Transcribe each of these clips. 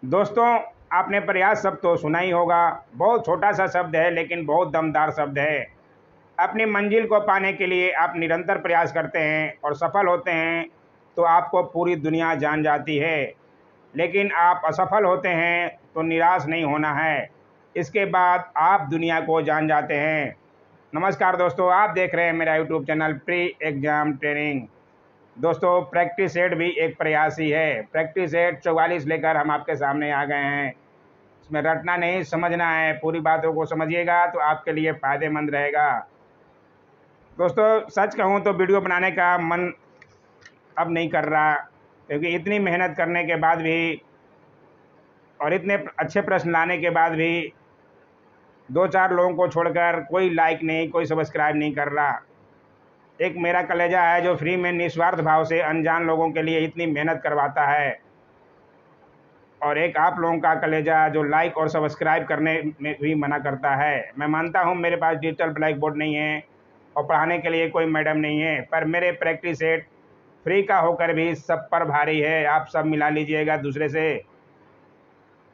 दोस्तों, आपने प्रयास शब्द तो सुना ही होगा। बहुत छोटा सा शब्द है लेकिन बहुत दमदार शब्द है। अपनी मंजिल को पाने के लिए आप निरंतर प्रयास करते हैं और सफल होते हैं तो आपको पूरी दुनिया जान जाती है। लेकिन आप असफल होते हैं तो निराश नहीं होना है। इसके बाद आप दुनिया को जान जाते हैं। नमस्कार दोस्तों, आप देख रहे हैं मेरा YouTube channel pre exam training. दोस्तों, प्रैक्टिस सेट भी एक प्रयास ही है। प्रैक्टिस सेट 44 लेकर हम आपके सामने आ गए हैं। इसमें रटना नहीं, समझना है। पूरी बातों को समझिएगा तो आपके लिए फ़ायदेमंद रहेगा। दोस्तों, सच कहूँ तो वीडियो बनाने का मन अब नहीं कर रहा, क्योंकि इतनी मेहनत करने के बाद भी और इतने अच्छे प्रश्न लाने के बाद भी 2-4 लोगों को छोड़कर कोई लाइक नहीं, कोई सब्सक्राइब नहीं कर रहा। एक मेरा कलेजा है जो फ्री में निस्वार्थ भाव से अनजान लोगों के लिए इतनी मेहनत करवाता है, और एक आप लोगों का कलेजा जो लाइक और सब्सक्राइब करने में भी मना करता है। मैं मानता हूँ मेरे पास डिजिटल ब्लैक बोर्ड नहीं है और पढ़ाने के लिए कोई मैडम नहीं है, पर मेरे प्रैक्टिस सेट फ्री का होकर भी सब पर भारी है। आप सब मिला लीजिएगा दूसरे से,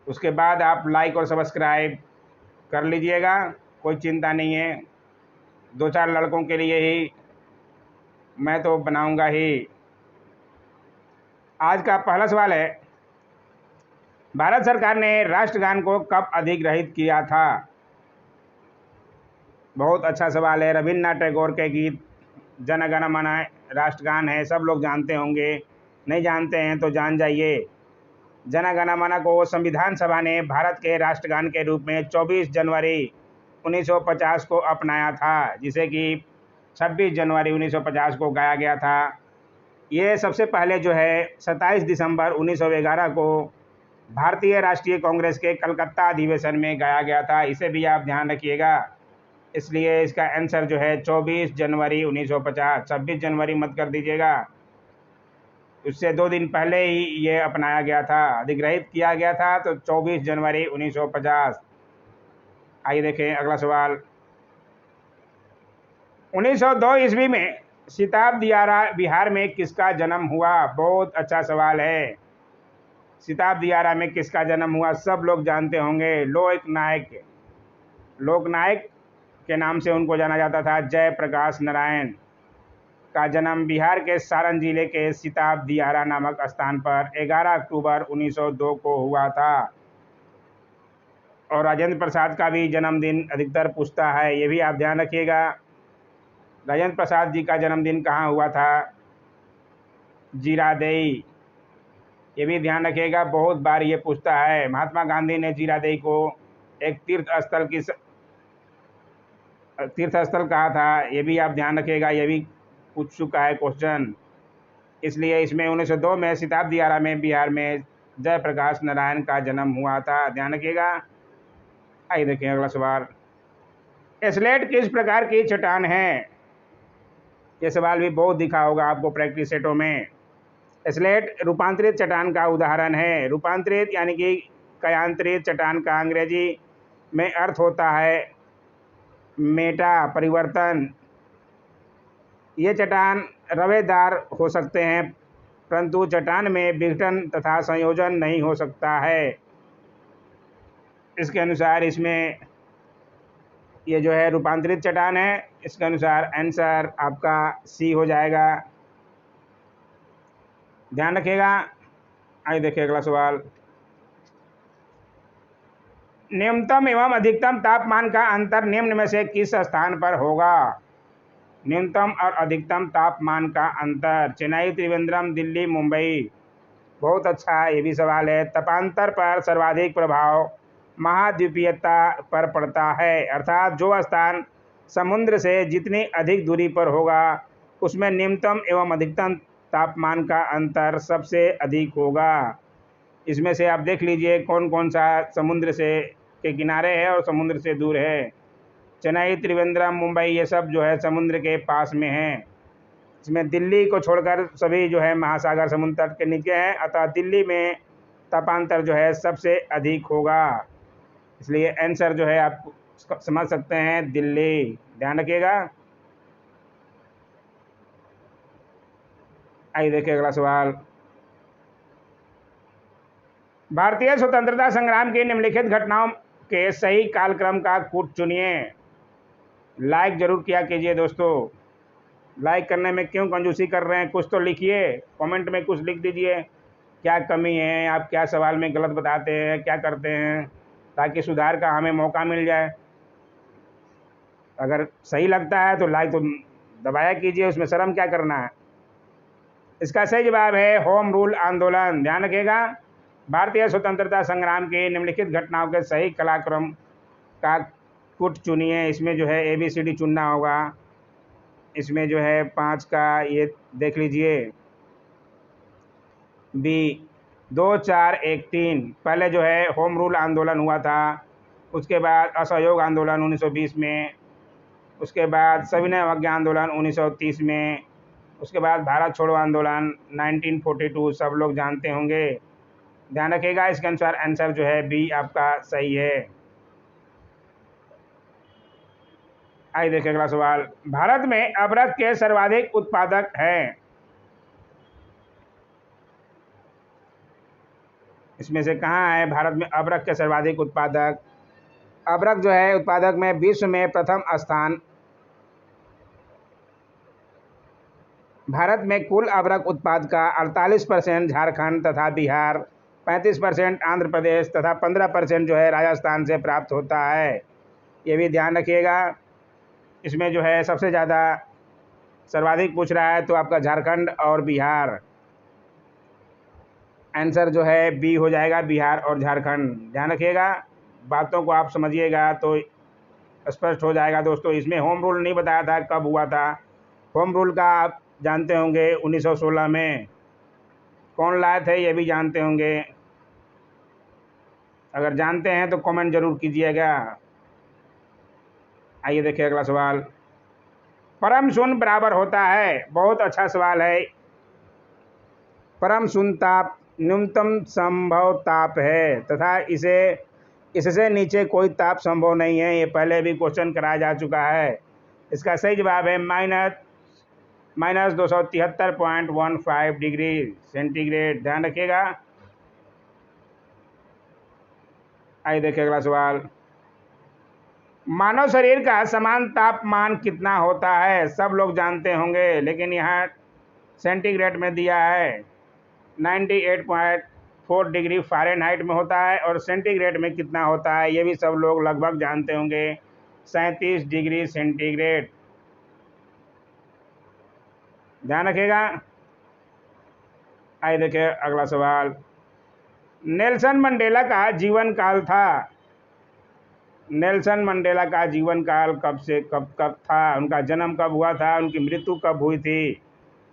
उसके बाद आप लाइक और सब्सक्राइब कर लीजिएगा। कोई चिंता नहीं है, 2-4 लड़कों के लिए ही मैं तो बनाऊंगा ही। आज का पहला सवाल है, भारत सरकार ने राष्ट्रगान को कब अधिग्रहित किया था? बहुत अच्छा सवाल है। रविन्द्रनाथ टैगोर के गीत जन गण मन राष्ट्रगान है, सब लोग जानते होंगे। नहीं जानते हैं तो जान जाइए। जन गण मन को संविधान सभा ने भारत के राष्ट्रगान के रूप में 24 जनवरी 1950 को अपनाया था, जिसे कि 26 जनवरी 1950 को गाया गया था। ये सबसे पहले जो है 27 दिसंबर 1911 को भारतीय राष्ट्रीय कांग्रेस के कलकत्ता अधिवेशन में गाया गया था। इसे भी आप ध्यान रखिएगा। इसलिए इसका आंसर जो है 24 जनवरी 1950, 26 जनवरी मत कर दीजिएगा। उससे 2 दिन पहले ही ये अपनाया गया था, अधिग्रहित किया गया था, तो 24 जनवरी 1950। आइए देखें अगला सवाल। 1902 ईस्वी में सिताब दियारा बिहार में किसका जन्म हुआ? बहुत अच्छा सवाल है। सिताब दियारा में किसका जन्म हुआ? सब लोग जानते होंगे। लोकनायक के नाम से उनको जाना जाता था। जयप्रकाश नारायण का जन्म बिहार के सारण जिले के सिताब दियारा नामक स्थान पर 11 अक्टूबर 1902 को हुआ था। और राजेंद्र प्रसाद का भी जन्मदिन अधिकतर पूछता है, ये भी आप ध्यान रखिएगा। राजेंद्र प्रसाद जी का जन्मदिन कहाँ हुआ था? जीरादेई। ये भी ध्यान रखिएगा, बहुत बार ये पूछता है। महात्मा गांधी ने जीरादेई को एक तीर्थ स्थल कहा था, ये भी आप ध्यान रखिएगा। ये भी पूछ चुका है क्वेश्चन। इसलिए इसमें 1902 में सिताब दियारा में बिहार में जयप्रकाश नारायण का जन्म हुआ था, ध्यान रखिएगा। आइए देखें अगला सवाल। स्लेट किस प्रकार की चट्टान है? ये सवाल भी बहुत दिखा होगा आपको प्रैक्टिस सेटों में। स्लेट रूपांतरित चट्टान का उदाहरण है। रूपांतरित यानी कि कयांतरित चट्टान का अंग्रेजी में अर्थ होता है मेटा, परिवर्तन। ये चट्टान रवेदार हो सकते हैं, परंतु चट्टान में विघटन तथा संयोजन नहीं हो सकता है। इसके अनुसार इसमें ये जो है रूपांतरित चट्टान है। इसके अनुसार आंसर आपका सी हो जाएगा, ध्यान रखिएगा। आइए देखिए अगला सवाल। न्यूनतम एवं अधिकतम तापमान का अंतर निम्न में से किस स्थान पर होगा? न्यूनतम और अधिकतम तापमान का अंतर। चेन्नई, त्रिवेंद्रम, दिल्ली, मुंबई। बहुत अच्छा ये भी सवाल है। तापांतर पर सर्वाधिक प्रभाव महाद्वीपीयता पर पड़ता है, अर्थात जो स्थान समुद्र से जितनी अधिक दूरी पर होगा उसमें न्यूनतम एवं अधिकतम तापमान का अंतर सबसे अधिक होगा। इसमें से आप देख लीजिए कौन कौन सा समुद्र से के किनारे है और समुद्र से दूर है। चेन्नई, त्रिवेंद्रम, मुंबई ये सब जो है समुद्र के पास में हैं। इसमें दिल्ली को छोड़कर सभी जो है महासागर समुद्र तट के नीचे हैं, अतः दिल्ली में तापांतर जो है सबसे अधिक होगा। इसलिए आंसर जो है आप समझ सकते हैं दिल्ली, ध्यान रखिएगा। आइए देखिए अगला सवाल। भारतीय स्वतंत्रता संग्राम की निम्नलिखित घटनाओं के सही कालक्रम का कूट चुनिए। लाइक जरूर किया कीजिए दोस्तों। लाइक करने में क्यों कंजूसी कर रहे हैं, कुछ तो लिखिए, कमेंट में कुछ लिख दीजिए। क्या कमी है, आप क्या सवाल में गलत बताते हैं, क्या करते हैं, ताकि सुधार का हमें मौका मिल जाए। अगर सही लगता है तो लाइक तो दबाया कीजिए, उसमें शर्म क्या करना है। इसका सही जवाब है होम रूल आंदोलन। ध्यान रखिएगा, भारतीय स्वतंत्रता संग्राम की निम्नलिखित घटनाओं के सही कालक्रम का कुट चुनिए। इसमें जो है ABCD चुनना होगा। इसमें जो है 5 का ये देख लीजिए, बी 2, 4, 1, 3। पहले जो है होम रूल आंदोलन हुआ था, उसके बाद असहयोग आंदोलन 1920 में, उसके बाद सविनय अवज्ञा आंदोलन 1930 में, उसके बाद भारत छोड़ो आंदोलन 1942। सब लोग जानते होंगे। ध्यान रखिएगा, इसके अनुसार आंसर जो है बी आपका सही है। आइए देखिए अगला सवाल। भारत में अबरख के सर्वाधिक उत्पादक हैं। इसमें से कहाँ है भारत में अबरख के सर्वाधिक उत्पादक? अबरख जो है उत्पादक में विश्व में प्रथम स्थान। भारत में कुल अबरख उत्पाद का 48% झारखंड तथा बिहार, 35% आंध्र प्रदेश तथा 15% जो है राजस्थान से प्राप्त होता है। ये भी ध्यान रखिएगा। इसमें जो है सबसे ज़्यादा सर्वाधिक पूछ रहा है तो आपका झारखंड और बिहार। आंसर जो है बी हो जाएगा, बिहार और झारखंड। ध्यान रखिएगा, बातों को आप समझिएगा तो स्पष्ट हो जाएगा दोस्तों। इसमें होम रूल नहीं बताया था कब हुआ था। होम रूल का आप जानते होंगे 1916 में। कौन लाए थे ये भी जानते होंगे। अगर जानते हैं तो कमेंट जरूर कीजिएगा। आइए देखिए अगला सवाल। परम शून्य बराबर होता है, बहुत अच्छा सवाल है। परम शून्य ताप न्यूनतम संभव ताप है तथा इससे नीचे कोई ताप संभव नहीं है। ये पहले भी क्वेश्चन कराया जा चुका है। इसका सही जवाब है माइनस 273.15 डिग्री सेंटीग्रेड। ध्यान रखिएगा। आइए देखिए अगला सवाल। मानव शरीर का समान तापमान कितना होता है? सब लोग जानते होंगे, लेकिन यहाँ सेंटीग्रेड में दिया है। 98.4 डिग्री फ़ारेनहाइट में होता है और सेंटीग्रेड में कितना होता है ये भी सब लोग लगभग जानते होंगे, 37 डिग्री सेंटीग्रेड। ध्यान रखिएगा। आइए देखिए अगला सवाल। नेल्सन मंडेला का जीवन काल था। नेल्सन मंडेला का जीवन काल कब से कब था? उनका जन्म कब हुआ था? उनकी मृत्यु कब हुई थी?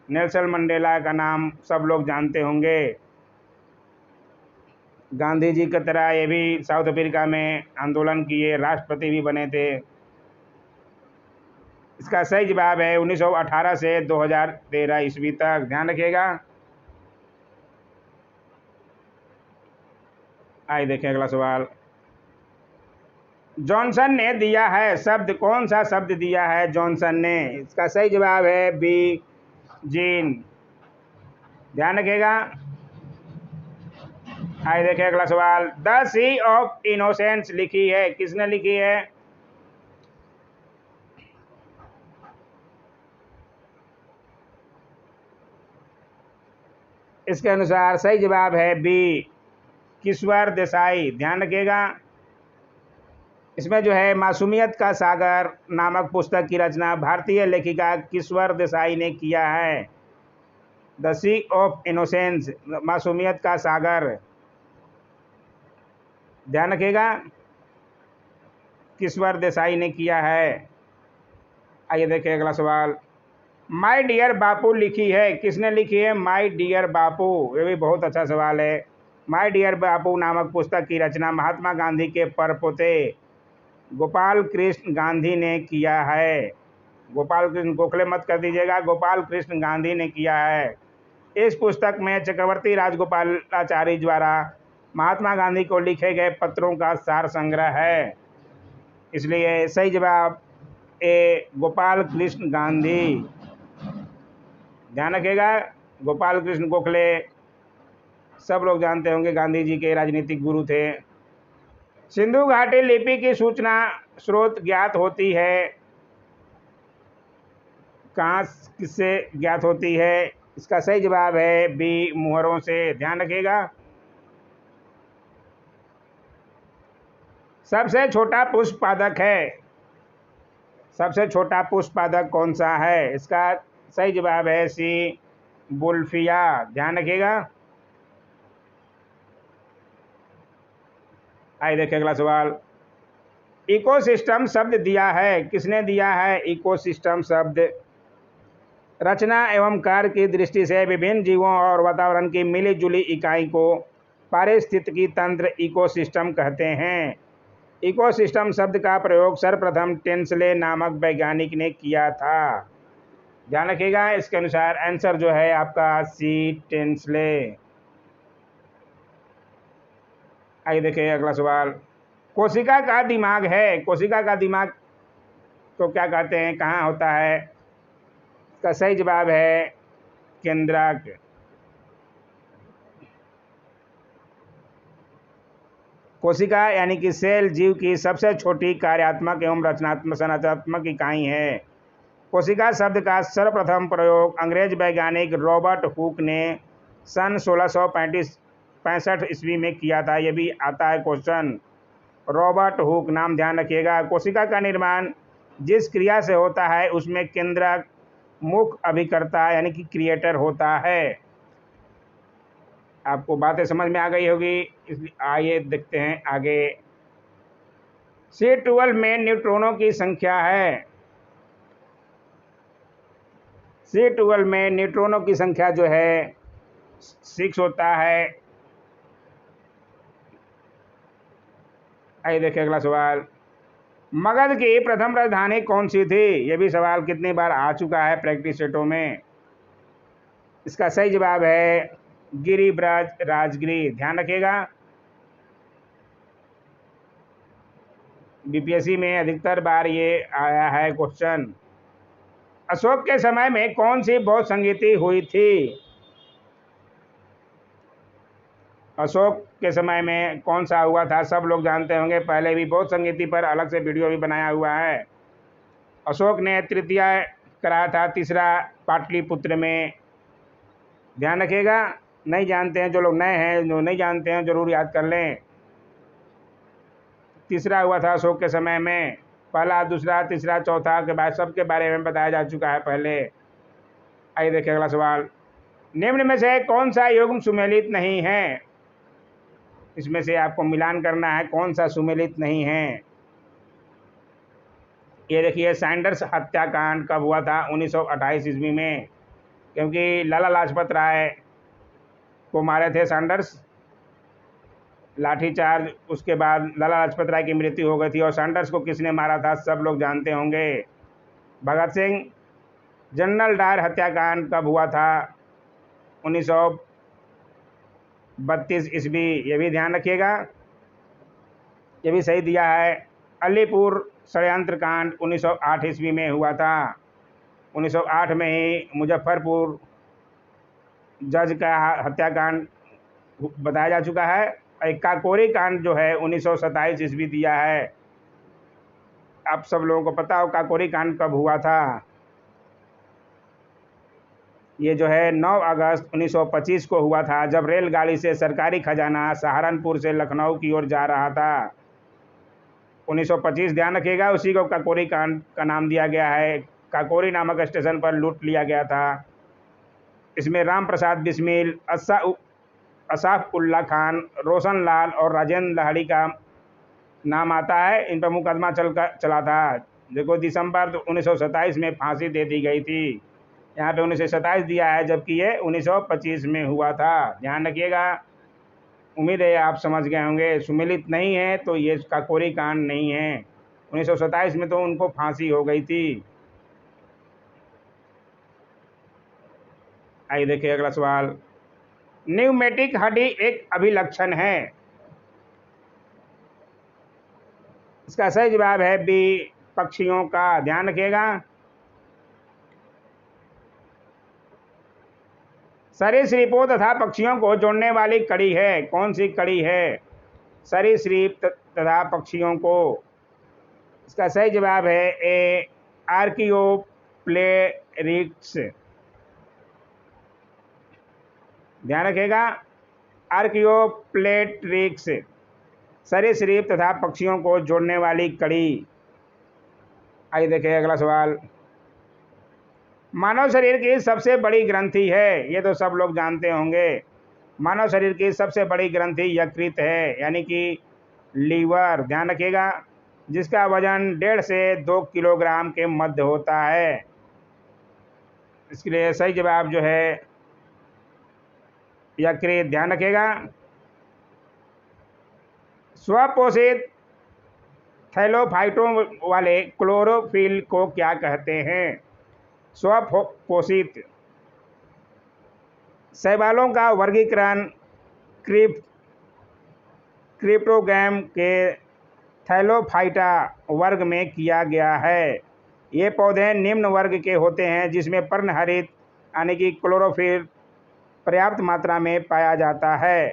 नेल्सन मंडेला का नाम सब लोग जानते होंगे। गांधी जी की तरह ये भी साउथ अफ्रीका में आंदोलन किए, राष्ट्रपति भी बने थे। इसका सही जवाब है 1918 से 2013 ईस्वी तक। ध्यान रखिएगा। आइए देखें अगला सवाल। जॉनसन ने दिया है शब्द, कौन सा शब्द दिया है जॉनसन ने? इसका सही जवाब है बी जीन। ध्यान रखिएगा। आइए देखें अगला सवाल। द सी ऑफ इनोसेंस लिखी है, किसने लिखी है? इसके अनुसार सही जवाब है बी किश्वर देसाई। ध्यान रखिएगा। इसमें जो है मासूमियत का सागर नामक पुस्तक की रचना भारतीय लेखिका किश्वर देसाई ने किया है। द सी ऑफ इनोसेंस, मासूमियत का सागर। ध्यान रखिएगा, किश्वर देसाई ने किया है। आइए देखिए अगला सवाल। माय डियर बापू लिखी है, किसने लिखी है माय डियर बापू? ये भी बहुत अच्छा सवाल है। माय डियर बापू नामक पुस्तक की रचना महात्मा गांधी के परपोते गोपाल कृष्ण गांधी ने किया है। गोपाल कृष्ण गोखले मत कर दीजिएगा, गोपाल कृष्ण गांधी ने किया है। इस पुस्तक में चक्रवर्ती राजगोपालाचारी द्वारा महात्मा गांधी को लिखे गए पत्रों का सार संग्रह है। इसलिए सही जवाब ए गोपाल कृष्ण गांधी। ध्यान रखिएगा, गोपाल कृष्ण गोखले सब लोग जानते होंगे, गांधी जी के राजनीतिक गुरु थे। सिंधु घाटी लिपि की सूचना स्रोत ज्ञात होती है, कहाँ किससे ज्ञात होती है? इसका सही जवाब है बी, मुहरों से। ध्यान रखिएगा। सबसे छोटा पुष्प पादक है, सबसे छोटा पुष्प पादक कौन सा है? इसका सही जवाब है सी, बुल्फिया। ध्यान रखिएगा। आइए देखिए अगला सवाल। इकोसिस्टम शब्द दिया है, किसने दिया है इकोसिस्टम शब्द? रचना एवं कार्य की दृष्टि से विभिन्न जीवों और वातावरण की मिली जुली इकाई को पारिस्थितिकी तंत्र इकोसिस्टम कहते हैं। इकोसिस्टम शब्द का प्रयोग सर्वप्रथम टेंसले नामक वैज्ञानिक ने किया था। ध्यान रखिएगा, इसके अनुसार आंसर जो है आपका सी, टेंसले। आइए देखिए अगला सवाल। कोशिका का दिमाग है, कोशिका का दिमाग तो क्या कहते हैं, कहाँ होता है? इसका सही जवाब है केंद्रक। कोशिका यानी कि सेल जीव की सबसे छोटी कार्यात्मक एवं रचनात्मक संरचनात्मक इकाई है। कोशिका शब्द का सर्वप्रथम प्रयोग अंग्रेज वैज्ञानिक रॉबर्ट हुक ने सन 1665 ईस्वी में किया था। ये भी आता है क्वेश्चन, रॉबर्ट हुक नाम ध्यान रखिएगा। कोशिका का निर्माण जिस क्रिया से होता है उसमें केंद्रक मुख्य अभिकर्ता यानी कि क्रिएटर होता है। आपको बातें समझ में आ गई होगी, इसलिए आइए देखते हैं आगे। C12 में न्यूट्रॉनों की संख्या है, C12 में न्यूट्रॉनों की संख्या जो है 6 होता है। आइए देखिए अगला सवाल। मगध की प्रथम राजधानी कौन सी थी? ये भी सवाल कितनी बार आ चुका है प्रैक्टिस सेटों में। इसका सही जवाब है गिरिब्रज राजगिरी। ध्यान रखिएगा, बीपीएससी में अधिकतर बार ये आया है क्वेश्चन। अशोक के समय में कौन सी बौद्ध संगीति हुई थी? अशोक के समय में कौन सा हुआ था? सब लोग जानते होंगे, पहले भी बौद्ध संगीति पर अलग से वीडियो भी बनाया हुआ है। अशोक ने तृतीय कराया था, तीसरा पाटलिपुत्र में। ध्यान रखिएगा, नहीं जानते हैं जो लोग नए हैं, जो नहीं जानते हैं जरूर याद कर लें। तीसरा हुआ था अशोक के समय में, पहला, दूसरा, तीसरा, चौथा के बाद सबके बारे में बताया जा चुका है पहले। आइए देखिए अगला सवाल। निम्न में से कौन सा युग्म सुमेलित नहीं है? इसमें से आपको मिलान करना है, कौन सा सुमेलित नहीं है। ये देखिए, सैंडर्स हत्याकांड कब हुआ था? 1928 ईस्वी में, क्योंकि लाला लाजपत राय को मारे थे सैंडर्स, लाठीचार्ज, उसके बाद लाला लाजपत राय की मृत्यु हो गई थी। और सैंडर्स को किसने मारा था? सब लोग जानते होंगे, भगत सिंह। जनरल डायर हत्याकांड कब हुआ था? 1932 ईस्वी। ये भी ध्यान रखिएगा, ये भी सही दिया है। अलीपुर षड्यंत्र कांड 1908 ईस्वी में हुआ था। 1908 में ही मुजफ्फरपुर जज का हत्याकांड बताया जा चुका है। एक काकोरी कांड जो है 1927 ईस्वी दिया है। आप सब लोगों को पता हो काकोरी कांड कब हुआ था? ये जो है 9 अगस्त 1925 को हुआ था, जब रेलगाड़ी से सरकारी खजाना सहारनपुर से लखनऊ की ओर जा रहा था। 1925 ध्यान रखिएगा, उसी को काकोरी कांड का नाम दिया गया है। काकोरी नामक स्टेशन पर लूट लिया गया था। इसमें राम प्रसाद बिस्मिल, असाफ उल्ला खान, रोशन लाल और राजेंद्र लाहिड़ी का नाम आता है। इन पर मुकदमा चला था। देखो, दिसंबर 1927 में फांसी दे दी गई थी। यहाँ पे 1927 दिया है, जबकि ये 1925 में हुआ था। ध्यान रखिएगा, उम्मीद है आप समझ गए होंगे। सुमेलित नहीं है तो ये काकोरी कांड नहीं है। 1927 में तो उनको फांसी हो गई थी। आइए देखिए अगला सवाल। न्यूमेटिक हड्डी एक अभिलक्षण है। इसका सही जवाब है बी, पक्षियों का। ध्यान रखिएगा, सरीसृपों तथा पक्षियों को जोड़ने वाली कड़ी है। कौन सी कड़ी है? सरीसृप तथा पक्षियों को। इसका सही जवाब है ए, आर्कियोप्टेरिक्स। ध्यान रखिएगा, आर्कियोप्टेरिक्स, सरीसृप तथा पक्षियों को जोड़ने वाली कड़ी। आइए देखिए अगला सवाल। मानव शरीर की सबसे बड़ी ग्रंथि है, ये तो सब लोग जानते होंगे। मानव शरीर की सबसे बड़ी ग्रंथि यकृत है, यानी कि लीवर। ध्यान रखिएगा, जिसका वजन 1.5 से 2 किलोग्राम के मध्य होता है। इसके लिए सही जवाब जो है यकृत। ध्यान रखिएगा। स्वपोषित थैलोफाइटों वाले क्लोरोफिल को क्या कहते हैं? स्वपोषित। शैवालों का वर्गीकरण क्रिप्टोगैम के थैलोफाइटा वर्ग में किया गया है। ये पौधे निम्न वर्ग के होते हैं जिसमें पर्णहरित यानी कि क्लोरोफिल पर्याप्त मात्रा में पाया जाता है।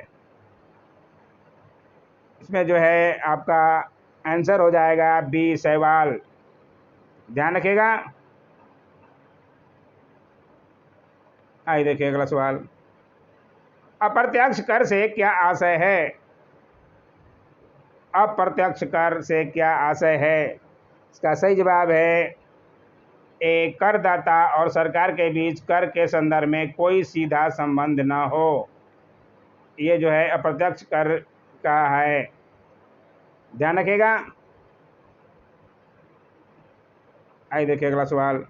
इसमें जो है आपका आंसर हो जाएगा बी, शैवाल। ध्यान रखिएगा। आइए देखिए अगला सवाल। अप्रत्यक्ष कर से क्या आशय है? अप्रत्यक्ष कर से क्या आशय है? इसका सही जवाब है ए, करदाता और सरकार के बीच कर के संदर्भ में कोई सीधा संबंध न हो। ये जो है अप्रत्यक्ष कर का है। ध्यान रखिएगा। आइए देखिए अगला सवाल।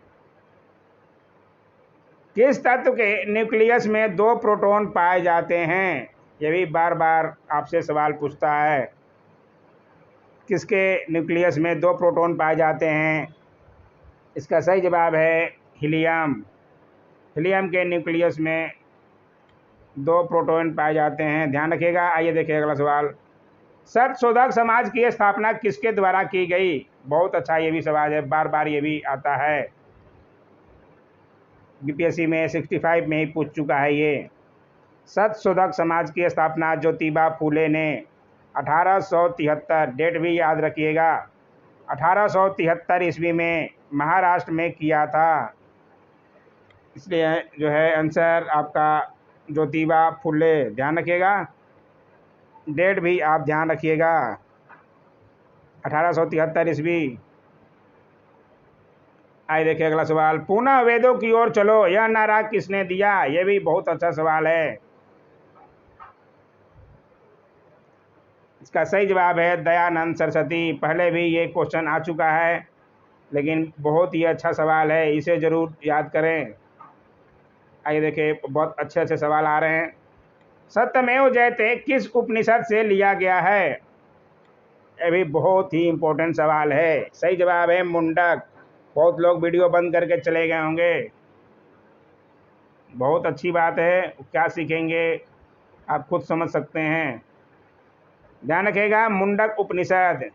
किस तत्व के न्यूक्लियस में 2 प्रोटॉन पाए जाते हैं? ये भी बार बार आपसे सवाल पूछता है। किसके न्यूक्लियस में 2 प्रोटॉन पाए जाते हैं? इसका सही जवाब है हीलियम। हीलियम के न्यूक्लियस में 2 प्रोटॉन पाए जाते हैं। ध्यान रखिएगा। आइए देखिए अगला सवाल। सत्यशोधक समाज की स्थापना किसके द्वारा की गई? बहुत अच्छा ये भी सवाल है, बार बार ये भी आता है। बीपीएससी में 65 में ही पूछ चुका है ये। सत्यशोधक समाज की स्थापना ज्योतिबा फूले ने 1873, डेट भी याद रखिएगा, 1873 ईस्वी में महाराष्ट्र में किया था। इसलिए जो है आंसर आपका ज्योतिबा फूले। ध्यान रखिएगा, डेट भी आप ध्यान रखिएगा, 1873 ईस्वी। आइए देखिए अगला सवाल। पुनः वेदों की ओर चलो, यह नारा किसने दिया? यह भी बहुत अच्छा सवाल है। इसका सही जवाब है दयानंद सरस्वती। पहले भी ये क्वेश्चन आ चुका है, लेकिन बहुत ही अच्छा सवाल है, इसे ज़रूर याद करें। आइए देखिए बहुत अच्छे अच्छे सवाल आ रहे हैं। सत्यमेव जयते किस उपनिषद से लिया गया है? यह भी बहुत ही इम्पोर्टेंट सवाल है। सही जवाब है मुंडक। बहुत लोग वीडियो बंद करके चले गए होंगे। बहुत अच्छी बात है, क्या सीखेंगे आप खुद समझ सकते हैं। ध्यान रखिएगा, मुंडक उपनिषद।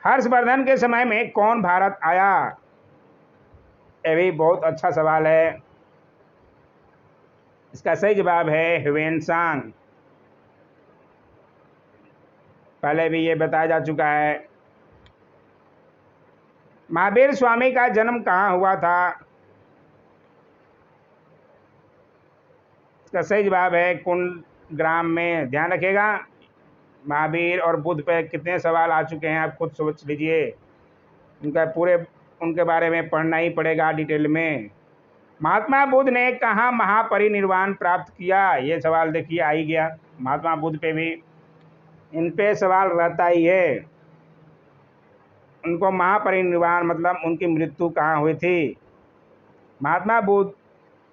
हर्षवर्धन के समय में कौन भारत आया? यह भी बहुत अच्छा सवाल है। इसका सही जवाब है ह्वेनसांग। पहले भी ये बताया जा चुका है। महावीर स्वामी का जन्म कहाँ हुआ था? इसका सही जवाब है कुंडग्राम में। ध्यान रखिएगा, महावीर और बुद्ध पे कितने सवाल आ चुके हैं आप खुद सोच लीजिए। उनके बारे में पढ़ना ही पड़ेगा डिटेल में। महात्मा बुद्ध ने कहाँ महापरिनिर्वाण प्राप्त किया? ये सवाल देखिए आ ही गया। महात्मा बुद्ध पे भी इन पे सवाल रहता ही है। उनको महापरिनिर्वाण मतलब उनकी मृत्यु कहाँ हुई थी? महात्मा बुद्ध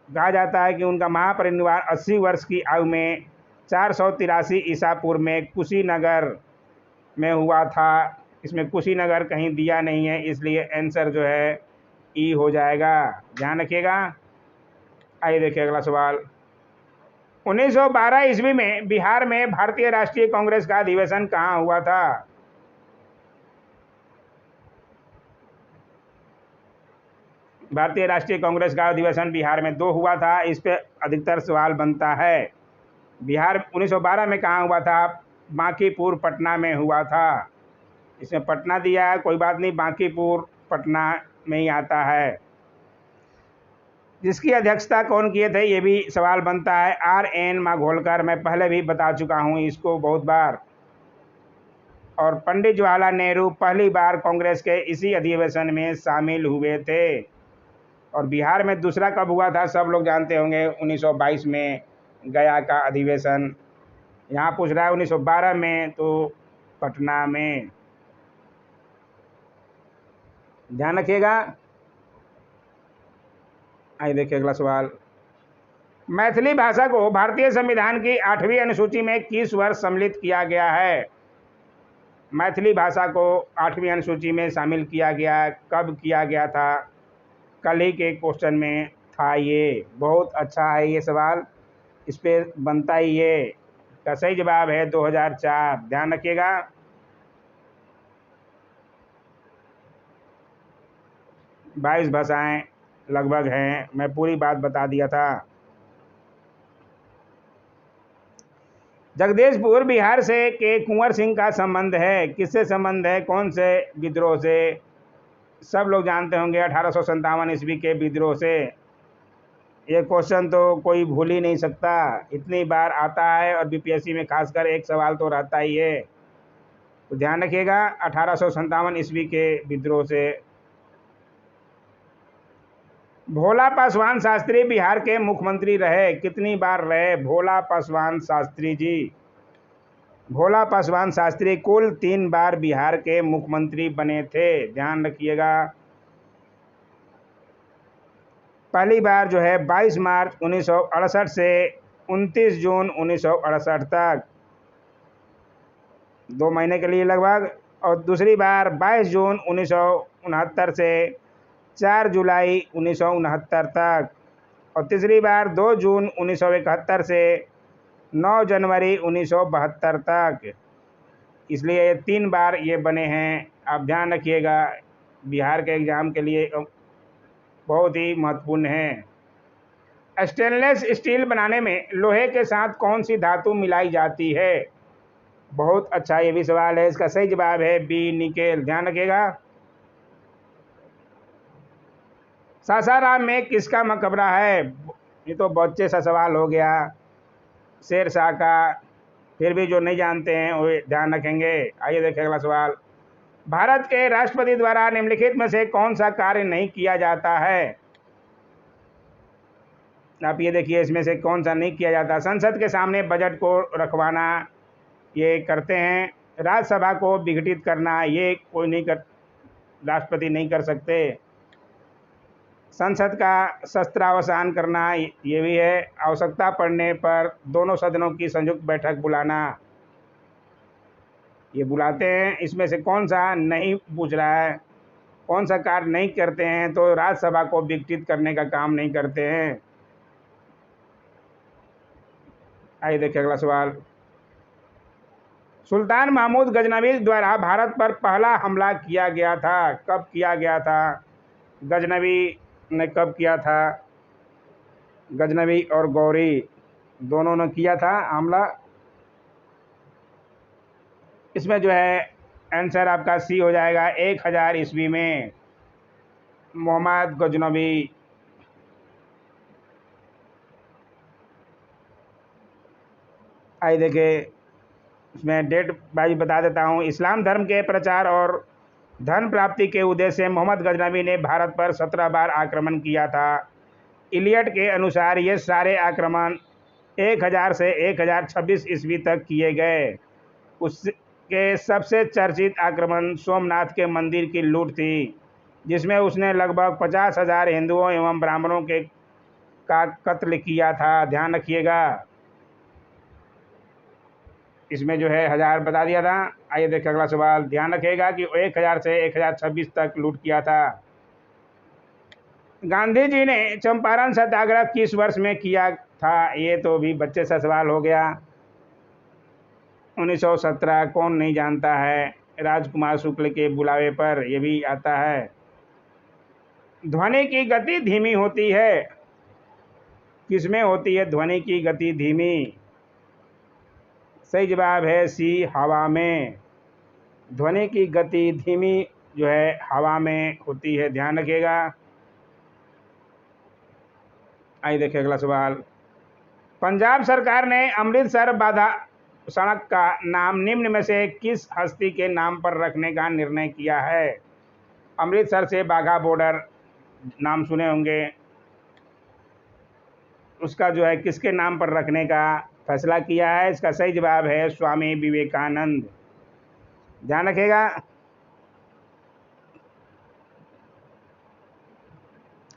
कहा जाता है कि उनका महापरिनिर्वाण 80 वर्ष की आयु में 483 ईसा पूर्व में कुशीनगर में हुआ था। इसमें कुशीनगर कहीं दिया नहीं है, इसलिए आंसर जो है ई हो जाएगा। ध्यान रखिएगा। आइए देखिए अगला सवाल। 1912 ईस्वी में बिहार में भारतीय राष्ट्रीय कांग्रेस का अधिवेशन कहाँ हुआ था? भारतीय राष्ट्रीय कांग्रेस का अधिवेशन बिहार में 2 हुआ था। इस पे अधिकतर सवाल बनता है। बिहार 1912 में कहाँ हुआ था? बांकीपुर पटना में हुआ था। इसमें पटना दिया है, कोई बात नहीं, बांकीपुर पटना में ही आता है। जिसकी अध्यक्षता कौन किए थे, ये भी सवाल बनता है। RN माघोलकर, मैं पहले भी बता चुका हूँ इसको बहुत बार। और पंडित जवाहरलाल नेहरू पहली बार कांग्रेस के इसी अधिवेशन में शामिल हुए थे। और बिहार में दूसरा कब हुआ था, सब लोग जानते होंगे, 1922 में गया का अधिवेशन। यहाँ पूछ रहा है 1912 में, तो पटना में। ध्यान रखिएगा। आइए देखिए अगला सवाल। मैथिली भाषा को भारतीय संविधान की 8वीं अनुसूची में किस वर्ष सम्मिलित किया गया है? मैथिली भाषा को 8वीं अनुसूची में शामिल किया गया, कब किया गया था? कल ही के क्वेश्चन में था ये। बहुत अच्छा है ये सवाल, इस पे बनता ही ये। का सही जवाब है 2004। ध्यान रखिएगा। बाईस भाषाएं लगभग हैं, मैं पूरी बात बता दिया था। जगदीशपुर बिहार से के कुंवर सिंह का संबंध है, किससे संबंध है, कौन से विद्रोह से? सब लोग जानते होंगे 1857 ईस्वी के विद्रोह से। ये क्वेश्चन तो कोई भूल ही नहीं सकता, इतनी बार आता है और बीपीएससी में खासकर एक सवाल तो रहता ही है। तो ध्यान रखिएगा, 1857 ईस्वी के विद्रोह से। भोला पासवान शास्त्री बिहार के मुख्यमंत्री रहे, कितनी बार रहे भोला पासवान शास्त्री जी? भोला पासवान शास्त्री कुल 3 बार बिहार के मुख्यमंत्री बने थे। ध्यान रखिएगा। पहली बार जो है 22 मार्च 1968 से 29 जून 1968 तक, 2 महीने के लिए लगभग। और दूसरी बार 22 जून 1969 से 4 जुलाई 1969 तक। और तीसरी बार 2 जून 1971 से 9 जनवरी 1972 तक। इसलिए ये 3 बार ये बने हैं। आप ध्यान रखिएगा, बिहार के एग्ज़ाम के लिए बहुत ही महत्वपूर्ण है। स्टेनलेस स्टील बनाने में लोहे के साथ कौन सी धातु मिलाई जाती है? बहुत अच्छा ये भी सवाल है। इसका सही जवाब है बी, निकेल। ध्यान रखिएगा। सासाराम में किसका मकबरा है? ये तो बच्चे सा सवाल हो गया, शेरशाह का। फिर भी जो नहीं जानते हैं वो ध्यान रखेंगे। आइए देखिए अगला सवाल। भारत के राष्ट्रपति द्वारा निम्नलिखित में से कौन सा कार्य नहीं किया जाता है? आप ये देखिए, इसमें से कौन सा नहीं किया जाता? संसद के सामने बजट को रखवाना, ये करते हैं। राज्यसभा को विघटित करना, ये कोई नहीं कर, राष्ट्रपति नहीं कर सकते। संसद का शस्त्रावसान करना, ये भी है। आवश्यकता पड़ने पर दोनों सदनों की संयुक्त बैठक बुलाना, ये बुलाते हैं। इसमें से कौन सा नहीं पूछ रहा है, कौन सा कार्य नहीं करते हैं? तो राज्यसभा को विघटित करने का काम नहीं करते हैं। आइए देखिए अगला सवाल। सुल्तान महमूद गजनवी द्वारा भारत पर पहला हमला किया गया था, कब किया गया था? गजनवी ने कब किया था? गजनवी और गौरी दोनों ने किया था हमला। इसमें जो है आंसर आपका सी हो जाएगा। 1000 ईस्वी में मोहम्मद गजनवी। आइए देखिए, इसमें डेट वाइज बता देता हूँ। इस्लाम धर्म के प्रचार और धन प्राप्ति के उद्देश्य से मोहम्मद गजनवी ने भारत पर 17 बार आक्रमण किया था। इलियट के अनुसार ये सारे आक्रमण 1000 से 1026 ईस्वी तक किए गए। उसके सबसे चर्चित आक्रमण सोमनाथ के मंदिर की लूट थी, जिसमें उसने लगभग 50,000 हिंदुओं एवं ब्राह्मणों के का कत्ल किया था। ध्यान रखिएगा, इसमें जो है 1000 बता दिया था। आइए देखिए अगला सवाल। ध्यान रखिएगा कि 1000 से 1026 तक लूट किया था। गांधी जी ने चंपारण सत्याग्रह किस वर्ष में किया था? ये तो भी बच्चे सा सवाल हो गया। 1917, कौन नहीं जानता है। राजकुमार शुक्ल के बुलावे पर ये भी आता है। ध्वनि की गति धीमी होती है। किसमें होती है ध्वनि की गति धीमी? सही जवाब है सी, हवा में। ध्वनि की गति धीमी जो है हवा में होती है, ध्यान रखिएगा। आइए देखिए अगला सवाल। पंजाब सरकार ने अमृतसर बाधा सड़क का नाम निम्न में से किस हस्ती के नाम पर रखने का निर्णय किया है? अमृतसर से बाघा बॉर्डर नाम सुने होंगे, उसका जो है किसके नाम पर रखने का फैसला किया है? इसका सही जवाब है स्वामी विवेकानंद, ध्यान रखिएगा।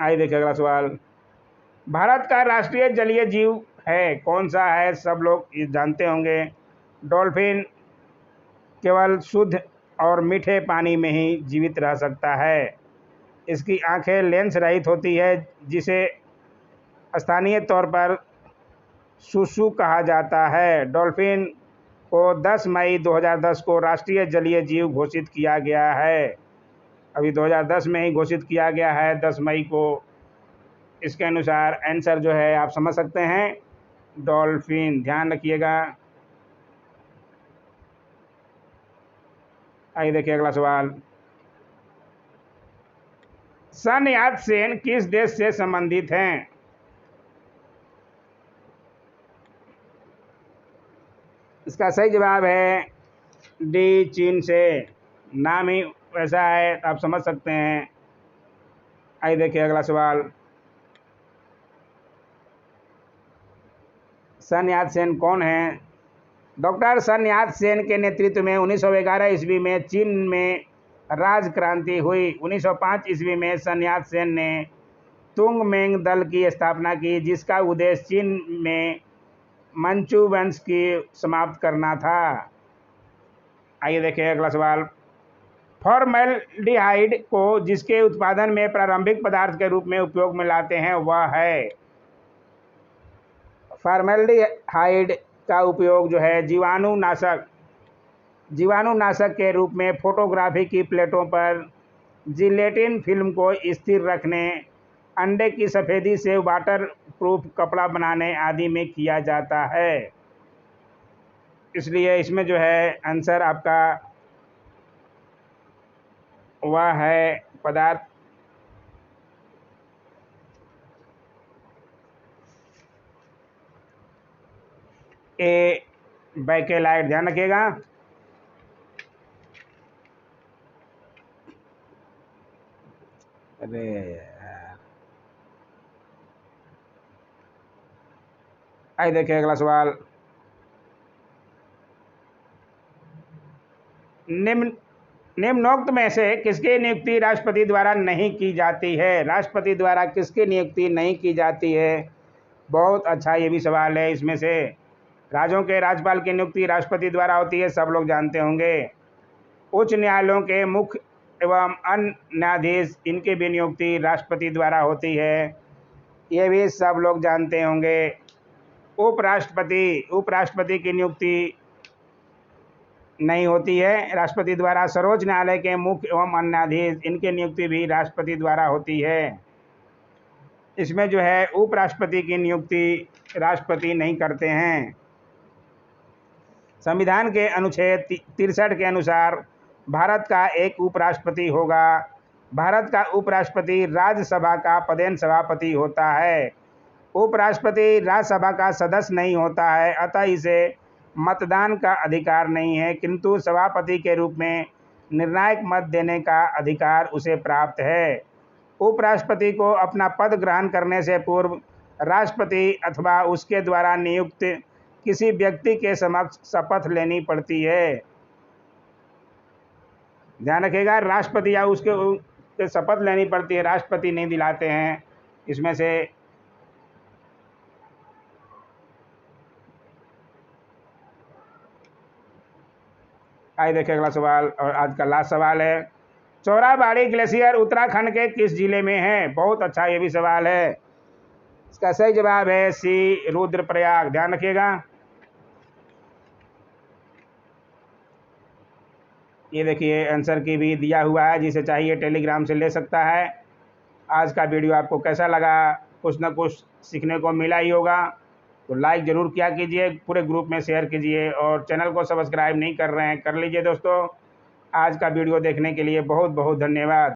आइए देखिए अगला सवाल। भारत का राष्ट्रीय जलीय जीव है कौन सा है? सब लोग ये जानते होंगे। डॉल्फिन केवल शुद्ध और मीठे पानी में ही जीवित रह सकता है। इसकी आंखें लेंस रहित होती है, जिसे स्थानीय तौर पर सुसु कहा जाता है। डॉल्फिन को 10 मई 2010 को राष्ट्रीय जलीय जीव घोषित किया गया है। अभी 2010 में ही घोषित किया गया है, 10 मई को। इसके अनुसार आंसर जो है आप समझ सकते हैं, डॉल्फिन, ध्यान रखिएगा। आइए देखिए अगला सवाल। सन यात सेन किस देश से संबंधित हैं? इसका सही जवाब है डी, चीन से। नाम ही वैसा है, आप समझ सकते हैं। आइए देखिए अगला सवाल। सन यात सेन कौन है? डॉक्टर सन यात सेन के नेतृत्व में 1911 ईस्वी में चीन में राज क्रांति हुई। 1905 ईस्वी में सन यात सेन ने तुंगमेंग दल की स्थापना की, जिसका उद्देश्य चीन में मंचू वंश की समाप्त करना था। आइए देखिए अगला सवाल। फॉर्मेल्डिहाइड को जिसके उत्पादन में प्रारंभिक पदार्थ के रूप में उपयोग में लाते हैं वह है? फॉर्मेल्डिहाइड का उपयोग जो है जीवाणुनाशक के रूप में फोटोग्राफी की प्लेटों पर जिलेटिन फिल्म को स्थिर रखने, अंडे की सफेदी से वाटर प्रूफ कपड़ा बनाने आदि में किया जाता है। इसलिए इसमें जो है आंसर आपका वह है पदार्थ ए, बैकेलाइट, ध्यान रखिएगा। अरे यार, आइए देखिए अगला सवाल। निम्नोक्त में से किसकी नियुक्ति राष्ट्रपति द्वारा नहीं की जाती है? राष्ट्रपति द्वारा किसकी नियुक्ति नहीं की जाती है? बहुत अच्छा ये भी सवाल है। इसमें से राज्यों के राज्यपाल की नियुक्ति राष्ट्रपति द्वारा होती है, सब लोग जानते होंगे। उच्च न्यायालयों के मुख्य एवं अन्य न्यायाधीश, इनकी भी नियुक्ति राष्ट्रपति द्वारा होती है, ये भी सब लोग जानते होंगे। उपराष्ट्रपति की नियुक्ति नहीं होती है राष्ट्रपति द्वारा। सर्वोच्च न्यायालय के मुख्य एवं अन्य न्यायाधीश, इनकी नियुक्ति भी राष्ट्रपति द्वारा होती है। इसमें जो है उपराष्ट्रपति की नियुक्ति राष्ट्रपति नहीं करते हैं। संविधान के अनुच्छेद 63 के अनुसार भारत का एक उपराष्ट्रपति होगा। भारत का उपराष्ट्रपति राज्यसभा का पदेन सभापति होता है। उपराष्ट्रपति राज्यसभा का सदस्य नहीं होता है, अतः इसे मतदान का अधिकार नहीं है, किंतु सभापति के रूप में निर्णायक मत देने का अधिकार उसे प्राप्त है। उपराष्ट्रपति को अपना पद ग्रहण करने से पूर्व राष्ट्रपति अथवा उसके द्वारा नियुक्त किसी व्यक्ति के समक्ष शपथ लेनी पड़ती है। ध्यान रखिएगा, राष्ट्रपति या उसके शपथ लेनी पड़ती है, राष्ट्रपति नहीं दिलाते हैं। इसमें से आइए देखिए अगला सवाल, और आज का लास्ट सवाल है। चौराबाड़ी ग्लेशियर उत्तराखंड के किस जिले में है? बहुत अच्छा ये भी सवाल है। इसका सही जवाब है सी, रुद्रप्रयाग, ध्यान रखिएगा। ये देखिए आंसर की भी दिया हुआ है, जिसे चाहिए टेलीग्राम से ले सकता है। आज का वीडियो आपको कैसा लगा, कुछ ना कुछ सीखने को मिला ही होगा, तो लाइक ज़रूर किया कीजिए, पूरे ग्रुप में शेयर कीजिए और चैनल को सब्सक्राइब नहीं कर रहे हैं कर लीजिए दोस्तों। आज का वीडियो देखने के लिए बहुत बहुत धन्यवाद।